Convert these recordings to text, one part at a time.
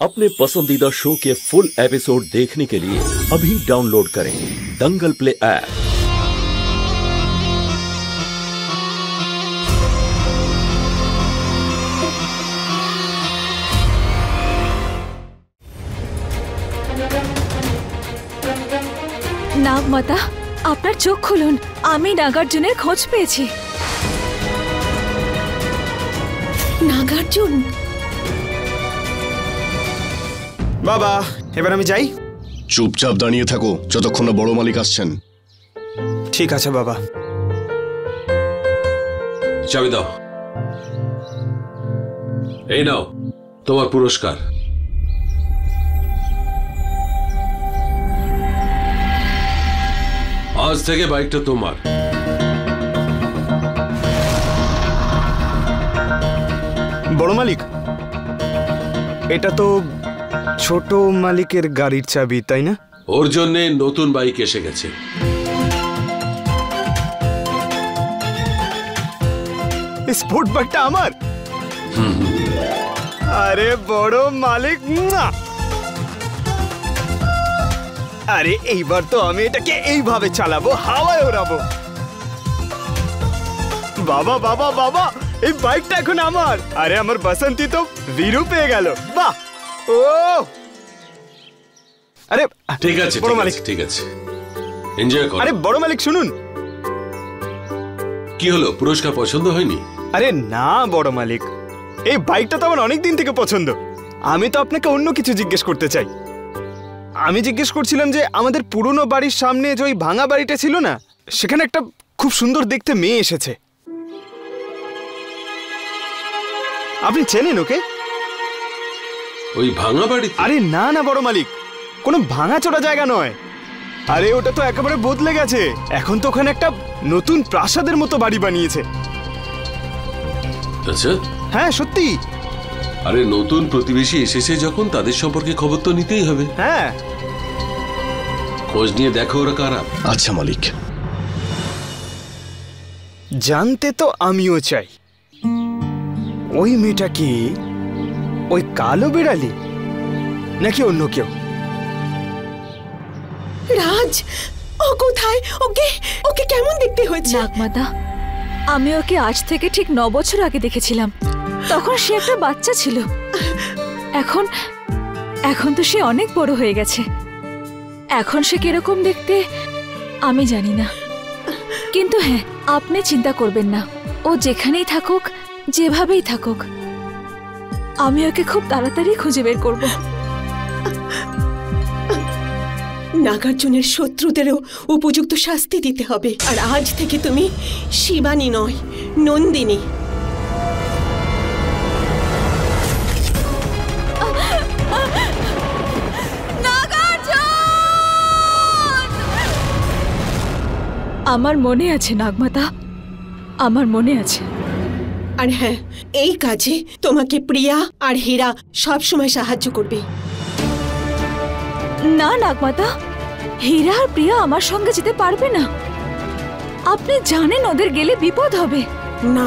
अपने पसंदीदा शो के फुल एपिसोड देखने के लिए अभी डाउनलोड करें दंगल प्ले ऐप। নাগমাতা, আপনার চোখ খুলুন, আমি নাগার্জুনের খোঁজ পেয়েছি। নাগার্জুন বাবা, এবার আমি যাই। চুপচাপ দাঁড়িয়ে থাকো যতক্ষণ না বড় মালিক আসছেন। ঠিক আছে বাবা। চাবি দাও। এই নাও তোমার পুরস্কার। আজ থেকে বাইকটা তোমার। বড় মালিক, এটা তো ছোট মালিকের গাড়ির চাবি, তাই না? ওর জন্য নতুন বাইক এসে গেছে। স্পোর্ট বাইকটা আমার। আরে বড় মালিক, আরে এইবার তো আমি এটাকে এইভাবে চালাবো, হাওয়ায় ওড়াবো। বাবা বাবা বাবা, এই বাইকটা এখন আমার। আরে আমার বসন্তী তো ভিরু পেয়ে গেল। বাহ! ও আরে ঠিক আছে বড় মালিক, ঠিক আছে, এনজয় করো। আরে বড় মালিক শুনুন। কি হলো, পুরস্কার পছন্দ হয়নি? আরে না বড় মালিক, এই বাইকটা তো আমার অনেক দিন থেকে পছন্দ। আমি তো আপনাকে অন্য কিছু জিজ্ঞেস করতে চাই। আমি জিজ্ঞেস করছিলাম যে আমাদের পুরনো বাড়ির সামনে যে ওই ভাঙা বাড়িটা ছিল না, সেখানে একটা খুব সুন্দর দেখতে মেয়ে এসেছে। আপনি চেনেন ওকে? ওই ভাঙা বাড়ি? আরে না না বড় মালিক, কোনো ভাঙাচোরা জায়গা নয়। আরে ওটা তো একেবারে বদলে গেছে। এখন তো ওখানে একটা নতুন প্রাসাদের মতো বাড়ি বানিয়েছে। আচ্ছা, হ্যাঁ সত্যি। আরে নতুন প্রতিবেশী এসেছে যখন, তাদের সম্পর্কে খবর তো নিতেই হবে। হ্যাঁ, খোঁজ নিয়ে দেখো ওরা কারা। আচ্ছা মালিক। জানতে তো আমিও চাই, ওই মেয়েটা কি ওই কালো বিড়ালি নাকি অন্য কেউ? রাজ, ও কোথায়? ওকে ওকে কেমন দেখতে হয়েছে? নাগমাতা, আমি ওকে আজ থেকে ঠিক 9 বছর আগে দেখেছিলাম। তখন সে একটা বাচ্চা ছিল। এখন এখন তো সে অনেক বড় হয়ে গেছে। এখন সে কিরকম দেখতে আমি জানি না, কিন্তু হ্যাঁ, আপনি চিন্তা করবেন না। ও যেখানেই থাকুক, যেভাবেই থাকুক, আমি ওকে খুব তাড়াতাড়ি খুঁজে বের করব। নাগার্জুনের শত্রুদেরও উপযুক্ত শাস্তি দিতে হবে। আর আজ থেকে তুমি শিবানী নয়, নন্দিনী। আমার মনে আছে নাগমাতা, আমার মনে আছে। আর হ্যাঁ, এই কাজে তোমাকে প্রিয়া আর হীরা সব সময় সাহায্য করবে। না নাগমাতা, হীরা আর প্রিয়া আমার সঙ্গে যেতে পারবে না। আপনি জানেন ওদের গেলে বিপদ হবে। না,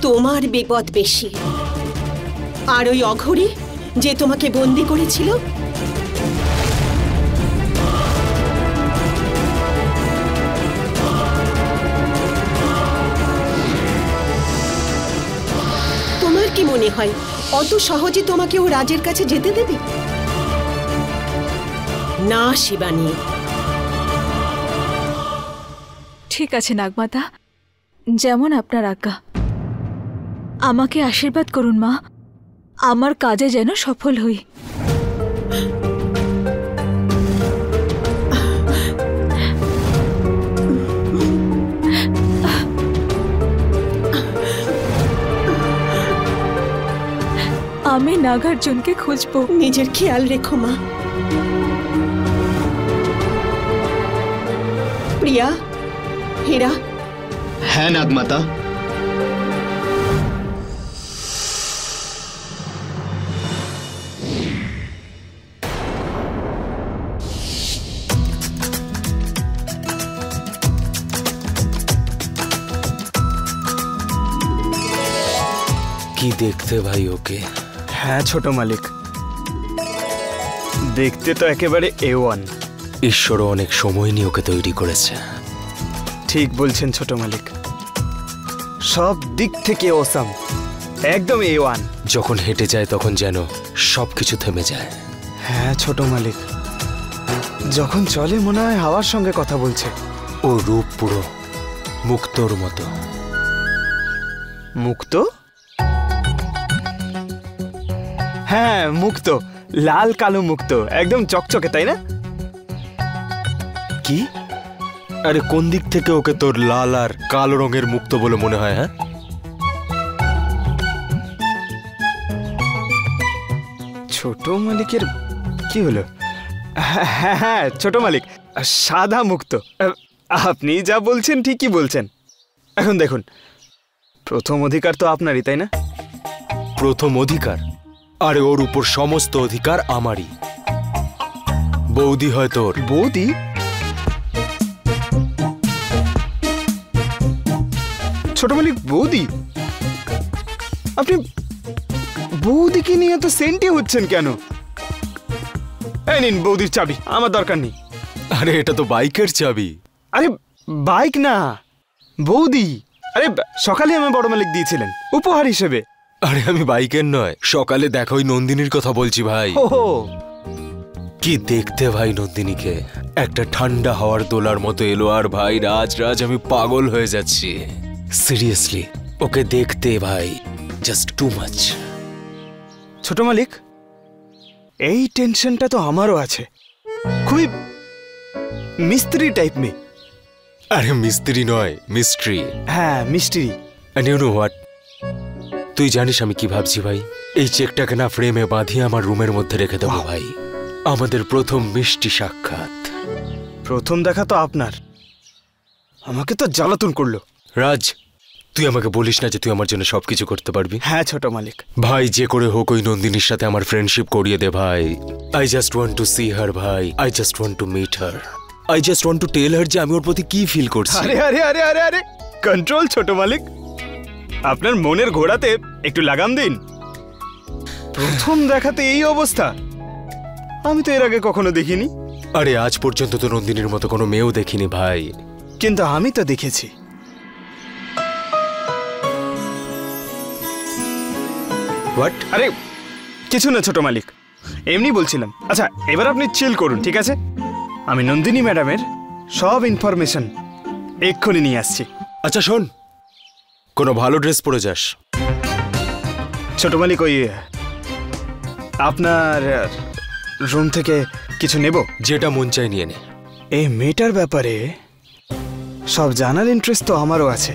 তোমার বিপদ বেশি। আর ওই অঘরী যে তোমাকে বন্দি করেছিল, তোমার কি মনে হয় অত সহজে তোমাকে ও রাজের কাছে যেতে দেবে? না শিবানী। ঠিক আছে নাগমাতা, যেমন আপনার আজ্ঞা। আমাকে আশীর্বাদ করুন মা, আমার কাজে যেন সফল হই। আমি নাগার্জুনকে খুঁজবো। নিজের খেয়াল রেখো মা। প্রিয়া, হীরা। হ্যাঁ নাগমাতা। কি দেখতে ভাই ওকে? হ্যাঁ ছোট মালিক, দেখতে তো একেবারে A1। ঈশ্বরও অনেক সময় নিয়ে ওকে তৈরি করেছে। ঠিক বলছেন ছোট মালিক, সব দিক থেকে অসাম, একদম A1। যখন হেঁটে যায় তখন যেন সবকিছু থেমে যায়। হ্যাঁ ছোট মালিক, যখন চলে মনে হয় হাওয়ার সঙ্গে কথা বলছে। ও রূপ পুরো মুক্তোর মতো। মুক্ত? হ্যাঁ মুক্ত, লাল কালো মুক্ত, একদম চকচকে, তাই না? কি? আরে কোন দিক থেকে ওকে তোর লাল আর কালো রঙের মুক্তো বলে মনে হয়? হ্যাঁ, ছোট মালিকের কি হলো? হ্যাঁ হ্যাঁ ছোট মালিক, সাদা মুক্ত। আপনি যা বলছেন ঠিকই বলছেন। এখন দেখুন, প্রথম অধিকার তো আপনারই, তাই না? প্রথম অধিকার? আরে ওর উপর সমস্ত অধিকার আমারই। বৌদি হয় তোর। বৌদি? ছোট মালিক বৌদি? আপনি বৌদিকে নিয়ে তো সেন্টি হচ্ছেন কেন? এই নিন বৌদির চাবি, আমার দরকার নেই। আরে এটা তো বাইকের চাবি। আরে বাইক না, বৌদি। আরে সকালে আমার বড় মালিক দিয়েছিলেন উপহার হিসেবে। আরে আমি বাইকের নয়, সকালে দেখা ওই নন্দিনীর কথা বলছি ভাই। ওহো, কি দেখতে ভাই নন্দিনীকে, একটা ঠান্ডা হাওয়ার দোলার মতো এলো। আর ভাই রাজ আমি পাগল হয়ে যাচ্ছি সিরিয়াসলি ওকে দেখতে ভাই, জাস্ট টু মাচ। ছোট মালিক, এই টেনশনটা তো আমারও আছে। খুবই মিস্ত্রি টাইপ মেয়ে। আরে মিস্ত্রি নয়, মিস্ট্রি। হ্যাঁ মিস্ত্রি। এন্ড ইউ নো হোয়াট, তুই জানিস আমি কি ভাবছি ভাই? এই চেকটাকে না ফ্রেমে বাঁধিয়ে আমার রুমের মধ্যে রেখে দেবো ভাই। আমাদের প্রথম মিষ্টি সাক্ষাৎ। প্রথম দেখা তো আপনার, আমাকে তো জ্বালাতন করলো। রাজ, তুই আমাকে বলিস না যে তুই আমার জন্য সবকিছু করতে পারবি? হ্যাঁ ছোট মালিক। ভাই যে করে হোক ওই নন্দিনীর সাথে আমার ফ্রেন্ডশিপ করিয়ে দে ভাই। I just want to see her ভাই, I just want to meet her, I just want to tell her যে আমি ওর প্রতি কি ফিল করছি। আরে আরে আরে আরে আরে কন্ট্রোল ছোট মালিক, আপনার মনের ঘোড়াতে একটু লাগাম দিন। প্রথম দেখাতে এই অবস্থা, আমি তো এর আগে কখনো দেখিনি। আরে আজ পর্যন্ত তো নন্দিনীর মতো কোনো মেয়েও দেখিনি ভাই। কিন্তু আমি তো দেখেছি। হোয়াট? আরে কিছু না ছোট মালিক, এমনি বলছিলাম। আচ্ছা এবার আপনি চিল করুন, ঠিক আছে? আমি নন্দিনী ম্যাডামের সব ইনফরমেশন এক্ষুনি নিয়ে আসছি। আচ্ছা শোন, কোনো ভালো ড্রেস পরে যাস। ছোট মালিক, ওই আপনার রুম থেকে কিছু নেব? যেটা মন চাই নিয়ে নে। এই মেয়েটার ব্যাপারে সব জানার ইন্টারেস্ট তো আমারও আছে।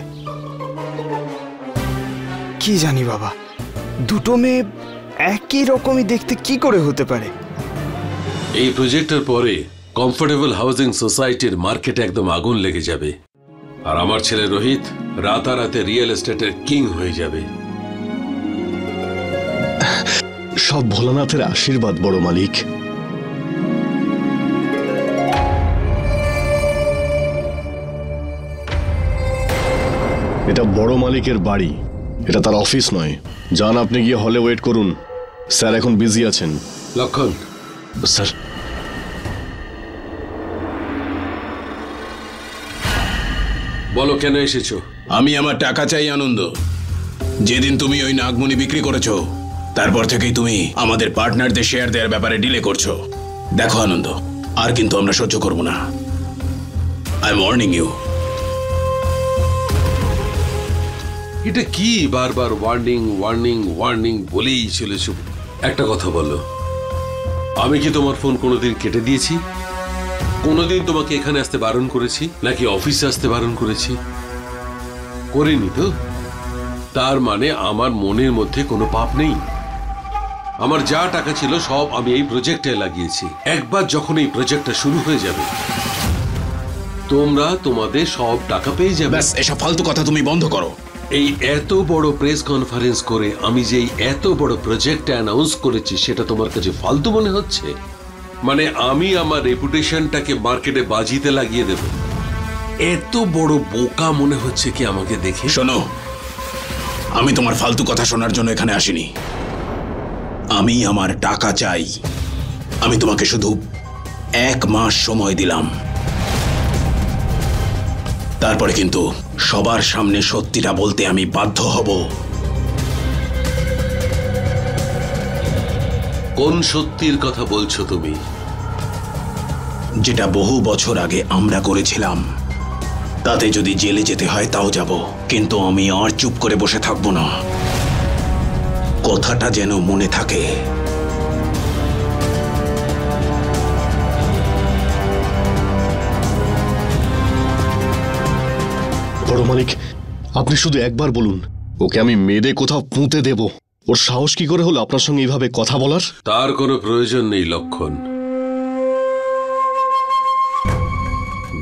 কি জানি বাবা, দুটো মেয়ে একই রকমই দেখতে কি করে হতে পারে? এই প্রজেক্টের পরে কমফোর্টেবল হাউজিং সোসাইটির মার্কেটে একদম আগুন লেগে যাবে। আর আমার ছেলে রোহিত রাতারাতে রিয়েল এস্টেটের কিং হয়ে যাবে। সব ভোলানাথের আশীর্বাদ বড় মালিক। এটা বড় মালিকের বাড়ি, এটা তার অফিস নয়। যান, আপনি গিয়ে হলে ওয়েট করুন, স্যার এখন বিজি আছেন। লক্ষণ, স্যার। বলো কেন এসেছো? আমি আমার টাকা চাই আনন্দ। যেদিন তুমি ওই নাগমণি বিক্রি করেছো তারপর থেকেই তুমি আমাদের পার্টনারদের শেয়ার দেওয়ার ব্যাপারে ডিলে করছো। দেখো আনন্দ, আর কিন্তু আমরা সহ্য করব না। I am warning you. এটা কি বারবার ওয়ার্নিং ওয়ার্নিং ওয়ার্নিং বলেই চলেছো? একটা কথা বলো, আমি কি তোমার ফোন কোনোদিন কেটে দিয়েছি? কোনোদিন তোমাকে এখানে আসতে বারণ করেছি নাকি অফিসে আসতে বারণ করেছি? করিনি তো। তার মানে আমার মনের মধ্যে কোনো পাপ নেই। আমার যা টাকা ছিল সব আমি এই প্রজেক্টে লাগিয়েছি। একবার যখন এই প্রজেক্টটা শুরু হয়ে যাবে তোমরা তোমাদের সব টাকা পেয়ে যাবে। ব্যাস, এসব ফালতু কথা তুমি বন্ধ করো। এই এত বড় প্রেস কনফারেন্স করে আমি যে এত বড় প্রজেক্ট অ্যানাউন্স করেছি সেটা তোমার কাছে ফালতু মনে হচ্ছে? মানে আমি আমার রেপুটেশনটাকে মার্কেটে বাজিতে লাগিয়ে দেব, এত বড় বোকা মনে হচ্ছে কি আমাকে দেখে? শোনো, আমি তোমার ফালতু কথা শোনার জন্য এখানে আসিনি। আমি আমার টাকা চাই। আমি তোমাকে শুধু 1 মাস সময় দিলাম, তারপরে কিন্তু সবার সামনে সত্যিটা বলতে আমি বাধ্য হব। কোন সত্যির কথা বলছো তুমি? যেটা বহু বছর আগে আমরা করেছিলাম, তাতে যদি জেলে যেতে হয় তাও যাব, কিন্তু আমি আর চুপ করে বসে থাকবো না। কথাটা যেন মনে থাকে। বড় মালিক, আপনি শুধু একবার বলুন, ওকে আমি মেরে কোথাও পুঁতে দেব। ওর সাহস কি করে হলো আপনার সঙ্গে এইভাবে কথা বলার? তার কোনো প্রয়োজন নেই লক্ষণ।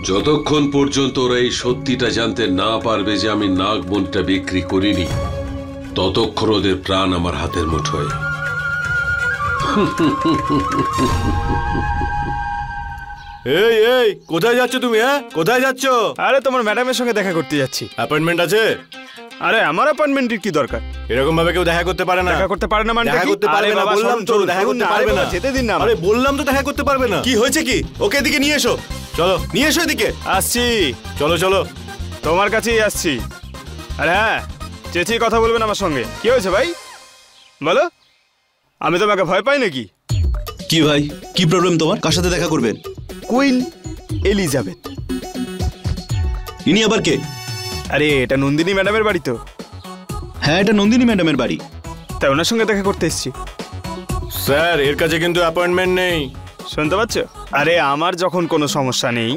যতক্ষণ পর্যন্ত ওরা এই সত্যিটা জানতে না পারবে যে আমি নাগমণিটা বিক্রি করিনি, ততক্ষণ ওদের প্রাণ আমার হাতের মুঠোয়। এই এই কোথায় যাচ্ছ তুমি? হ্যাঁ, কোথায় যাচ্ছ? আরে তোমার ম্যাডামের সঙ্গে দেখা করতে যাচ্ছি। অ্যাপয়েন্টমেন্ট আছে? আরে আমার অ্যাপয়েন্টমেন্টের কি দরকার? এরকম ভাবে কেউ দেখা করতে পারে না। দেখা করতে পারে না মানে দেখা করতে পারবে না বললাম তো, দেখা করতে পারবে না। যেতে দিন না। আরে বললাম তো দেখা করতে পারবে না। কি হয়েছে কি? ওকে এদিকে নিয়ে এসো। চলো নিয়ে এসো এদিকে। আসছি। চলো চলো, তোমার কাছেই আসছি। আরে হ্যাঁ, চেঁচিয়ে কথা বলবেন আমার সঙ্গে। কি হয়েছে ভাই বলো? আমি তোমাকে ভয় পাই নাকি? কি ভাই, কি প্রবলেম তোমার? কার সাথে দেখা করবেন? Queen Elizabeth. ইনি আবার কে? আরে এটা নন্দিনী ম্যাডামের বাড়ি তো। হ্যাঁ, এটা নন্দিনী ম্যাডামের বাড়ি। তাই ওনার সঙ্গে দেখা করতে এসেছি। স্যার এর কাছে কিন্তু অ্যাপয়েন্টমেন্ট নেই, শুনতে পাচ্ছ? আরে আমার যখন কোনো সমস্যা নেই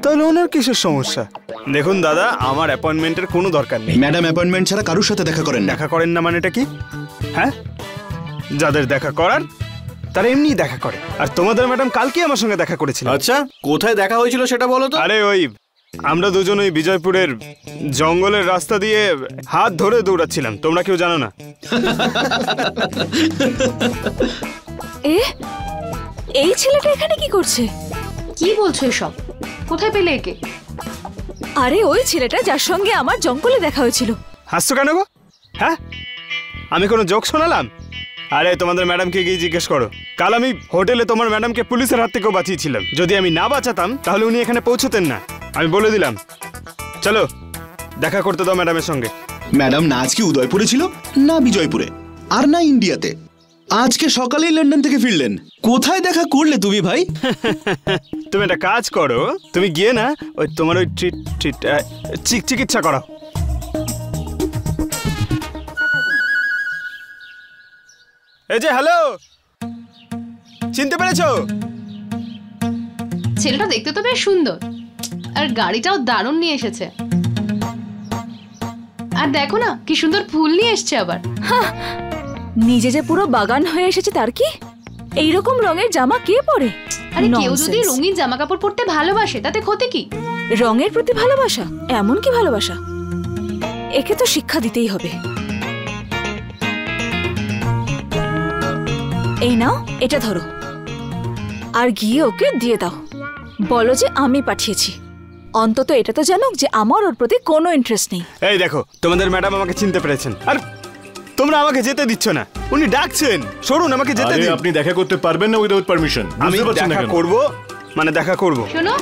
তাহলে ওনার কিসের সমস্যা? দেখুন দাদা, আমার অ্যাপয়েন্টমেন্টের কোনো দরকার নেই। ম্যাডাম অ্যাপয়েন্টমেন্ট ছাড়া কারোর সাথে দেখা করেন না। দেখা করেন না মানেটা কি? হ্যাঁ, যাদের দেখা করার তারা এমনি দেখা করে। আর তোমাদের ম্যাডাম কালকে আমার সঙ্গে দেখা করেছিল। আচ্ছা, কোথায় দেখা হয়েছিল সেটা বলো তো। আরে ওই আমরা দুজন ওই বিজয়পুরের জঙ্গলের রাস্তা দিয়ে হাত ধরে দৌড়াচ্ছিলাম। তোমরা কেউ জানো না? এই ছেলেটা এখানে কি করছে? কি বলছো এসব? কোথায় পেলে একে? আরে ওই ছেলেটা যার সঙ্গে আমার জঙ্গলে দেখা হয়েছিল। হাসছো কেন গো? হ্যাঁ, আমি কোনো জোক শোনালাম? আরে তোমাদের ম্যাডামকে গিয়ে জিজ্ঞেস করো। কাল আমি হোটেলে তোমার ম্যাডামকে পুলিশের হাত থেকেও বাঁচিয়েছিলাম। যদি আমি না বাঁচাতাম তাহলে উনি এখানে পৌঁছতেন না, আমি বলে দিলাম। চলো দেখা করতে দাও ম্যাডামের সঙ্গে। ম্যাডাম না আজকে উদয়পুরে ছিল, না বিজয়পুরে, আর না ইন্ডিয়াতে। আজকে সকালেই লন্ডন থেকে ফিরলেন। কোথায় দেখা করলে তুমি ভাই? তুমি একটা কাজ করো, তুমি গিয়ে না ওই তোমার ওই চিকিৎসা করাও। এই যে হ্যালো, চিনতে পেরেছো? ছেলেটা দেখতে তো বেশ সুন্দর, আর গাড়িটাও দারুণ নিয়ে এসেছে। আর দেখো না কি সুন্দর ফুল নিয়ে এসছে আবার। নিজে যে পুরো বাগান হয়ে এসেছে তার কি? এইরকম রঙের জামা কে পরে? আরে কেউ যদি রঙিন জামা কাপড় পরতে ভালোবাসে তাতে ক্ষতি কি? রঙের প্রতি ভালোবাসা? এমন কি ভালোবাসা? একে তো শিক্ষা দিতেই হবে। এই নাও, এটা ধরো, আর গিয়ে ওকে দিয়ে দাও। বলো যে আমি পাঠিয়েছি। অন্তত এটা তো জানুক যে আমার ওর প্রতি কোনো ইন্টারেস্ট নেই। এই দেখো, তোমাদের ম্যাডাম আমাকে চিনতে পেরেছেন, আর তোমরা আমাকে যেতে দিচ্ছ না। উনি ডাকছেন, সরুন, আমাকে যেতে দিন। আপনি দেখা করতে পারবেন না উইদাউট পারমিশন। আমি দেখা করব, মানে দেখা করব। শোনো,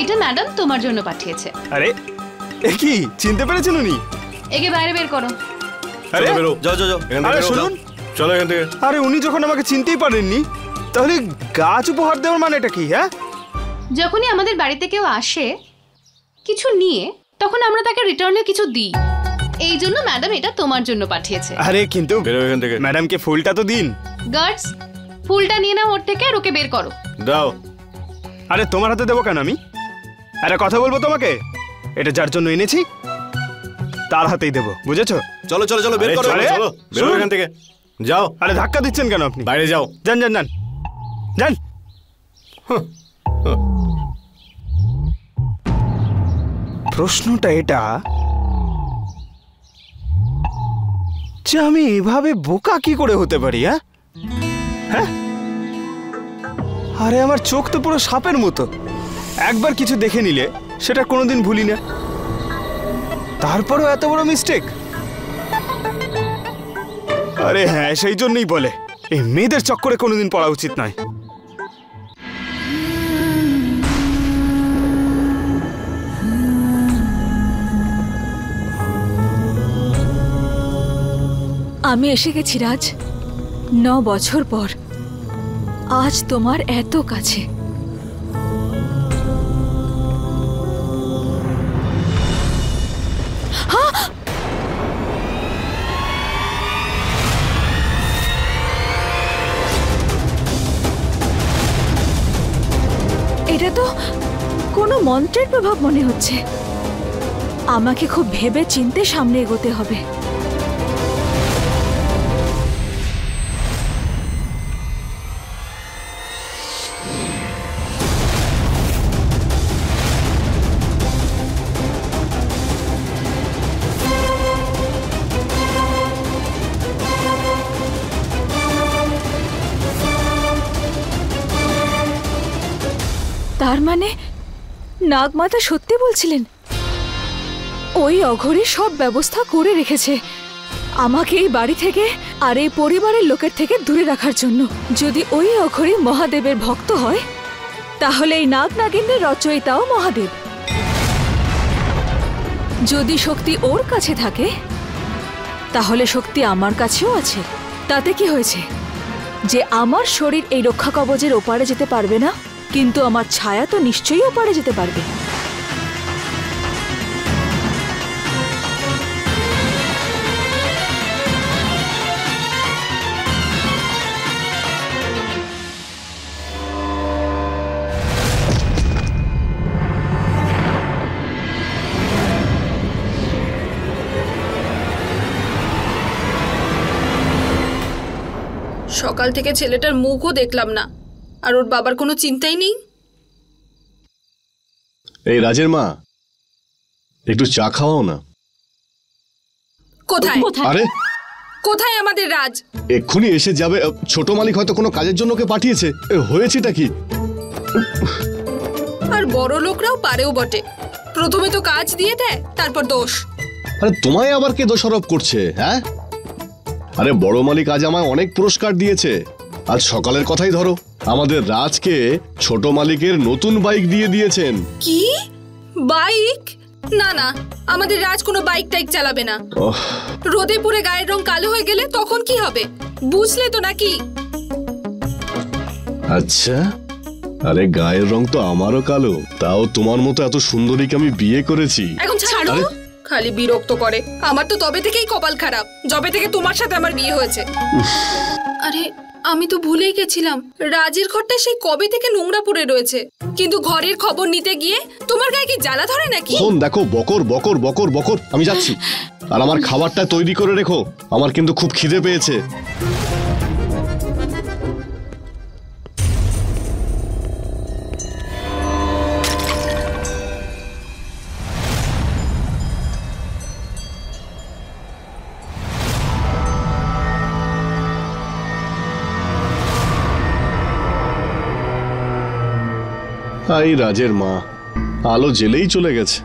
এটা ম্যাডাম তোমার জন্য পাঠিয়েছে। আরে এ কি, চিনতে পেরেছেন উনি? একে বাইরে বের করো। আরে বেরো, যাও যাও যাও, আরে শুনুন, চলো এখান থেকে। আরে উনি যখন আমাকে চিনতেই পারেননি, তাহলে গাছ উপহার দেওয়ার মানে এটা কি? হ্যাঁ, যখনই আমাদের বাড়িতে কেউ আসে কিছু নিয়ে, তখন আমরা তাকে রিটার্নে কিছু দিই। এই জন্য ম্যাডাম এটা তোমার জন্য পাঠিয়েছে। আরে কিন্তু বেরো এখান থেকে। ম্যাডামকে ফুলটা তো দিন। গার্ডস, ফুলটা নিয়ে নাও ওর থেকে, আর ওকে বের করো। দাও। আরে তোমার হাতে দেবো কেন আমি? আরে কথা বলবো তোমাকে, এটা যার জন্য এনেছি তার হাতেই দেবো, বুঝেছো? চলো চলো চলো, বের করো, চলো বেরো এখান থেকে, যাও। আরে ধাক্কা দিচ্ছেন কেন আপনি? বাইরে যাও। যান যান যান যান। প্রশ্নটা এটা যে আমি এভাবে বোকা কি করে হতে পারি? হ্যাঁ, আরে আমার চোখ তো পুরো সাপের মতো। একবার কিছু দেখে নিলে সেটা কোনোদিন ভুলি না, তারপরেও এত বড় মিস্টেক। আরে হ্যাঁ, সেই জন্যই বলে এই মেয়েদের চক্করে কোনোদিন পড়া উচিত নয়। আমি এসে গেছি রাজ, 9 বছর পর। আজ তোমার এত কাছে। এটা তো কোনো মন্ত্রের প্রভাব মনে হচ্ছে। আমাকে খুব ভেবে চিন্তে সামনে এগোতে হবে। তার মানে নাগমাতা সত্যি বলছিলেন, ওই অঘরী সব ব্যবস্থা করে রেখেছে আমাকে এই বাড়ি থেকে আর এই পরিবারের লোকের থেকে দূরে রাখার জন্য। যদি ওই অঘরী মহাদেবের ভক্ত হয় তাহলে এই নাগ নাগিনের রচয়িতাও মহাদেব। যদি শক্তি ওর কাছে থাকে তাহলে শক্তি আমার কাছেও আছে। তাতে কি হয়েছে যে আমার শরীর এই রক্ষা কবচের ওপারে যেতে পারবে না, কিন্তু আমার ছায়া তো নিশ্চয়ই ওপারে যেতে পারবে। সকাল থেকে ছেলেটার মুখও দেখলাম না, আর ওর বাবার কোনো চিন্তাই নেই। এই রাজের মা, একটু চা খাওয়াও না। কোথায়? আরে কোথায় আমাদের রাজ? এক্ষুনি এসে যাবে। ছোট মালিক হয়তো কোনো কাজের জন্য ওকে পাঠিয়েছে। হয়েছেটা কি? আর বড় লোকরাও পারেও বটে, প্রথমে তো কাজ দিয়ে দেয়, তারপর দোষ। আরে তোমায় আবার কে দোষারোপ করছে? হ্যাঁ, আরে বড় মালিক আজ আমায় অনেক পুরস্কার দিয়েছে। আজ সকালের কথাই ধরো, আমাদের রাজকে ছোট মালিকের নতুন বাইক দিয়ে দিয়েছেন। কি বাইক? না না, আমাদের রাজ কোনো বাইক টাইক চালাবে না। রোদে পুরে গায়ের রং কালো হয়ে গেলে তখন কি হবে, বুঝলে তো নাকি? আচ্ছা, আরে গায়ের রং তো আমারও কালো, তাও তোমার মতো এত সুন্দরীকে আমি বিয়ে করেছি। এখন ছাড়ো, খালি বিরক্ত করে। আমার তো তবে থেকেই কপাল খারাপ, যবে থেকে তোমার সাথে আমার বিয়ে হয়েছে। আরে আমি তো ভুলেই গেছিলাম, রাজের ঘরটা সেই কবে থেকে নোংরা পড়ে রয়েছে। কিন্তু ঘরের খবর নিতে গিয়ে তোমার গায়ে কি জ্বালা ধরে নাকি? ফোন দেখো, বকর বকর বকর বকর। আমি যাচ্ছি, আর আমার খাবারটা তৈরি করে রেখো, আমার কিন্তু খুব খিদে পেয়েছে। এই রাজের মা, আলো জেলেই চলে গেছে।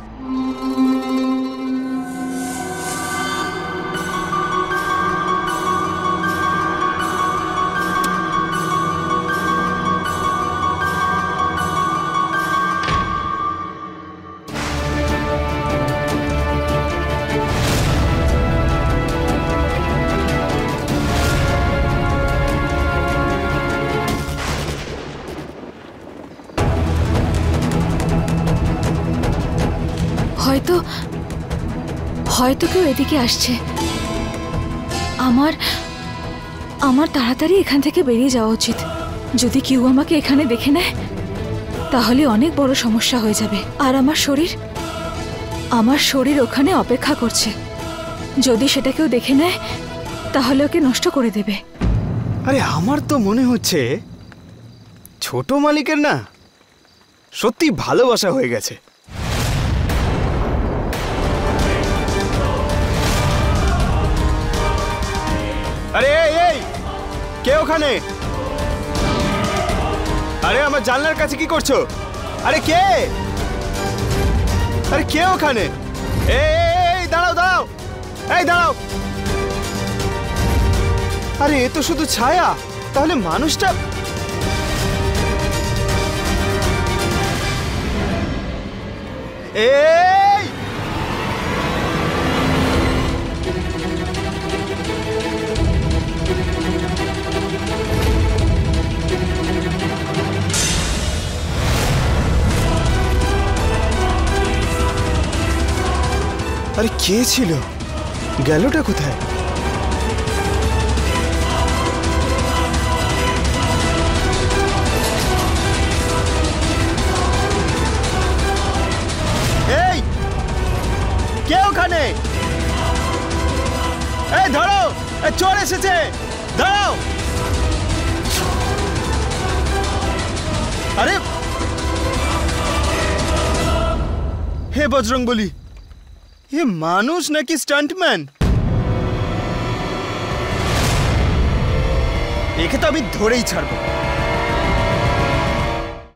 হয়তো কেউ এদিকে আসছে। আমার তাড়াতাড়ি এখান থেকে বেরিয়ে যাওয়া উচিত। যদি কেউ আমাকে এখানে দেখে নেয় তাহলে অনেক বড় সমস্যা হয়ে যাবে। আর আমার শরীর ওখানে অপেক্ষা করছে। যদি সেটা কেউ দেখে নেয় তাহলে ওকে নষ্ট করে দেবে। আরে আমার তো মনে হচ্ছে ছোট মালিকের না সত্যি ভালোবাসা হয়ে গেছে। আরে এই কে ওখানে? আরে আমার জানলার কাছে কি করছো? আরে কে? আরে কে ওখানে? এই দাঁড়াও দাঁড়াও, এই দাঁড়াও। আরে এ তো শুধু ছায়া, তাহলে মানুষটা এই আরে কে ছিল? গেলটা কোথায়? এই কে ওখানে? এই ধরো, চোর এসেছে, দাঁড়াও। আরে হে বজরংবলী, এ মানুষ নাকি স্টান্টম্যান? একে তো আমি ধরেই ছাড়বো।